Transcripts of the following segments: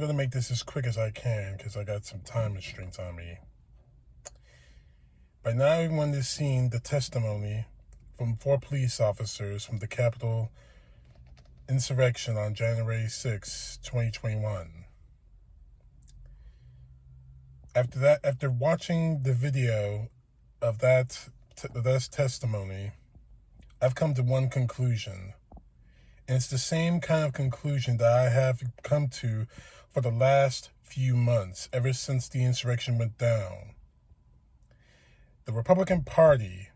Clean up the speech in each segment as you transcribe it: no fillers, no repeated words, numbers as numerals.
going to make this as quick as I can because I got some time restraints on me. By now, everyone has seen the testimony from 4 police officers from the Capitol insurrection on January 6, 2021. After watching the video of that testimony, I've come to one conclusion. And it's the same kind of conclusion that I have come to for the last few months, ever since the insurrection went down. The Republican Party,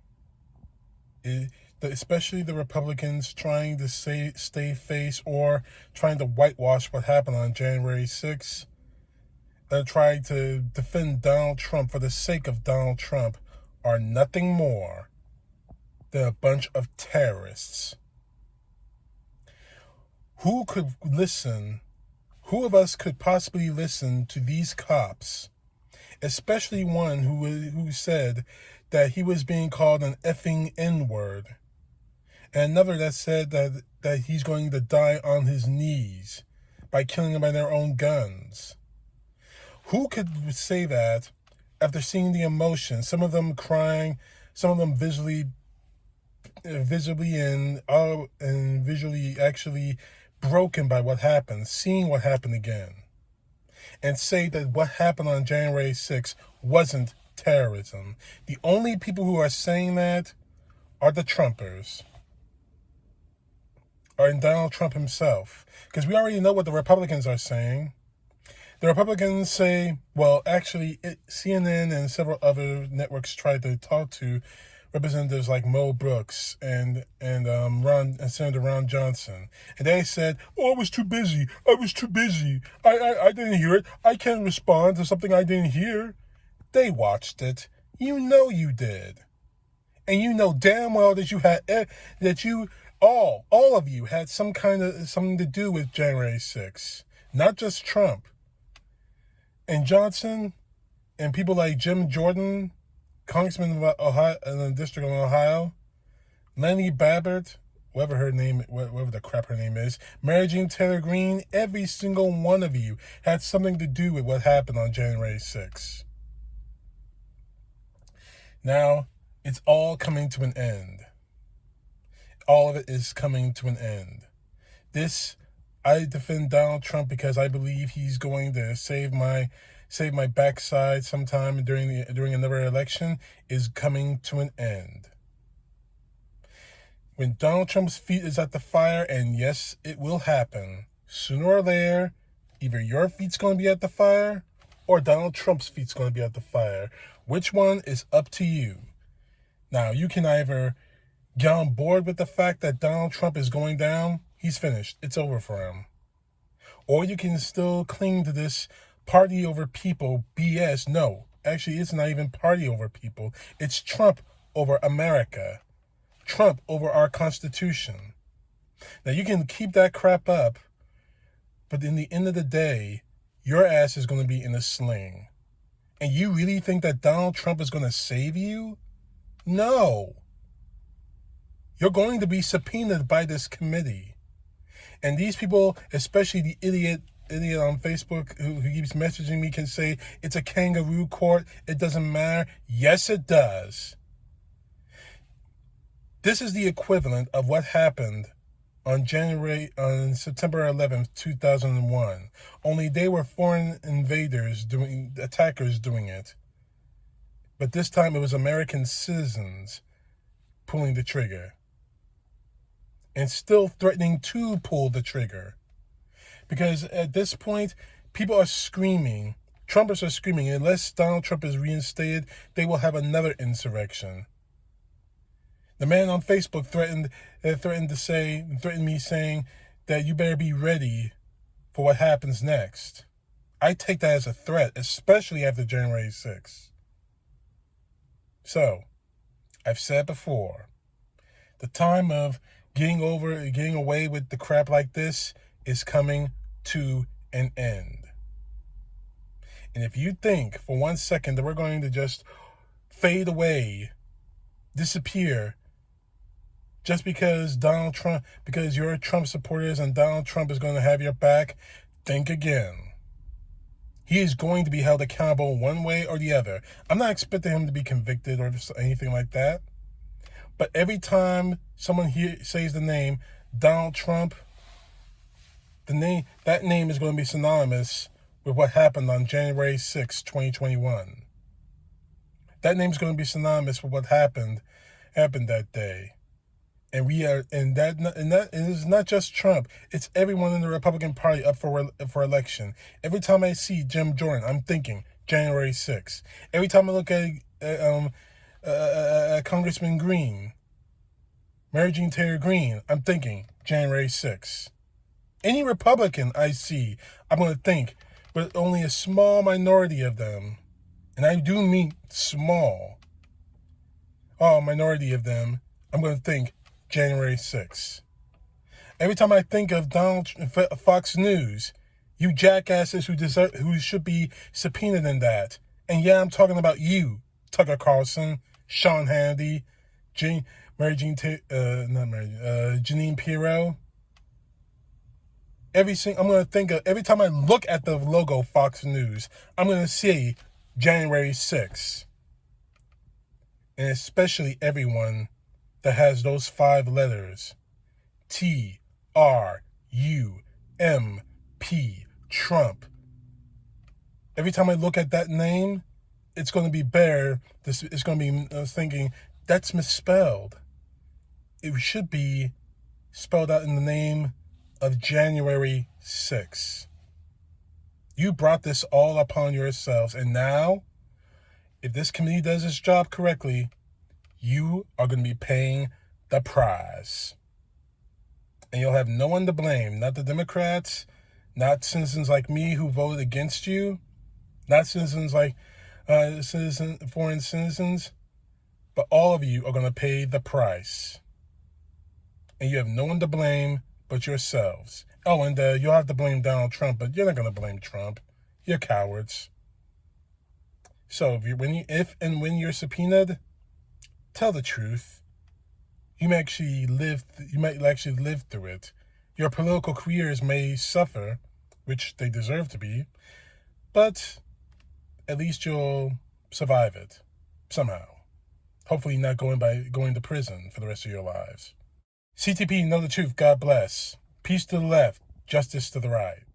especially the Republicans trying to stay face or trying to whitewash what happened on January 6th, that trying to defend Donald Trump for the sake of Donald Trump, are nothing more than a bunch of terrorists. Who of us could possibly listen to these cops, especially one who said that he was being called an effing N-word, and another that said that he's going to die on his knees by killing them by their own guns? Who could say that after seeing the emotion, some of them crying, some of them visually and visually actually broken by what happened, seeing what happened again, and say that what happened on January 6th wasn't terrorism? The only people who are saying that are the Trumpers, or Donald Trump himself, because we already know what the Republicans are saying. The Republicans say, well, actually, CNN and several other networks tried to talk to representatives like Mo Brooks and Senator Ron Johnson, and they said, "Oh, I was too busy. I didn't hear it. I can't respond to something I didn't hear." They watched it. You know you did, and you know damn well that all of you had something to do with January 6th, not just Trump and Johnson and people like Jim Jordan, Congressman of Ohio, in the District of Ohio, Lenny Babbitt, whatever the crap her name is, Mary Jean Taylor Greene. Every single one of you had something to do with what happened on January 6th. Now, it's all coming to an end. All of it is coming to an end. I defend Donald Trump because I believe he's going to save my backside sometime during another election, is coming to an end. When Donald Trump's feet is at the fire, and yes, it will happen, sooner or later, either your feet's going to be at the fire or Donald Trump's feet's going to be at the fire. Which one is up to you. Now, you can either get on board with the fact that Donald Trump is going down, he's finished, it's over for him. Or you can still cling to this party over people BS. No, actually, it's not even party over people. It's Trump over America. Trump over our Constitution. Now, you can keep that crap up, but in the end of the day, your ass is going to be in a sling. And you really think that Donald Trump is going to save you? No. You're going to be subpoenaed by this committee. And these people, especially the idiot on Facebook who keeps messaging me, can say it's a kangaroo court, it doesn't matter. Yes, it does. This is the equivalent of what happened on September 11th, 2001. Only they were foreign attackers doing it. But this time it was American citizens pulling the trigger. And still threatening to pull the trigger. Because at this point, people are screaming, Trumpers are screaming, unless Donald Trump is reinstated, they will have another insurrection. The man on Facebook threatened me saying that you better be ready for what happens next. I take that as a threat, especially after January 6th. So, I've said before, the time of getting away with the crap like this is coming to an end. And if you think for 1 second that we're going to just fade away, disappear, just because you're Trump supporters and Donald Trump is going to have your back, think again. He is going to be held accountable one way or the other. I'm not expecting him to be convicted or anything like that. But every time someone here says the name Donald Trump, that name is going to be synonymous with what happened on January 6, 2021. That name is going to be synonymous with what happened that day. And that is not just Trump. It's everyone in the Republican Party up for election. Every time I see Jim Jordan, I'm thinking January 6th. Every time I look at Congressman Green, Mary Jean Taylor Greene, I'm thinking January 6th. Any Republican I see, I'm going to think, but only a small minority of them, and I do mean small, minority of them, I'm going to think January 6th. Every time I think of Fox News, you jackasses who should be subpoenaed in that. And yeah, I'm talking about you, Tucker Carlson, Sean Hannity, Jeanine Pirro. I'm going to think of, every time I look at the logo Fox News, I'm going to see January 6th. And especially everyone that has those 5 letters. TRUMP, Trump. Every time I look at that name, it's going to be better. It's going to be thinking, that's misspelled. It should be spelled out in the name of January 6th. You brought this all upon yourselves. And now, if this committee does its job correctly, you are going to be paying the price. And you'll have no one to blame. Not the Democrats, not citizens like me who voted against you, not citizens like foreign citizens, but all of you are going to pay the price. And you have no one to blame but yourselves. Oh, and you'll have to blame Donald Trump, but you're not going to blame Trump. You're cowards. So if and when you're subpoenaed, tell the truth. You might actually live through it. Your political careers may suffer, which they deserve to be, but at least you'll survive it somehow. Hopefully not going to prison for the rest of your lives. CTP, know the truth. God bless. Peace to the left, justice to the right.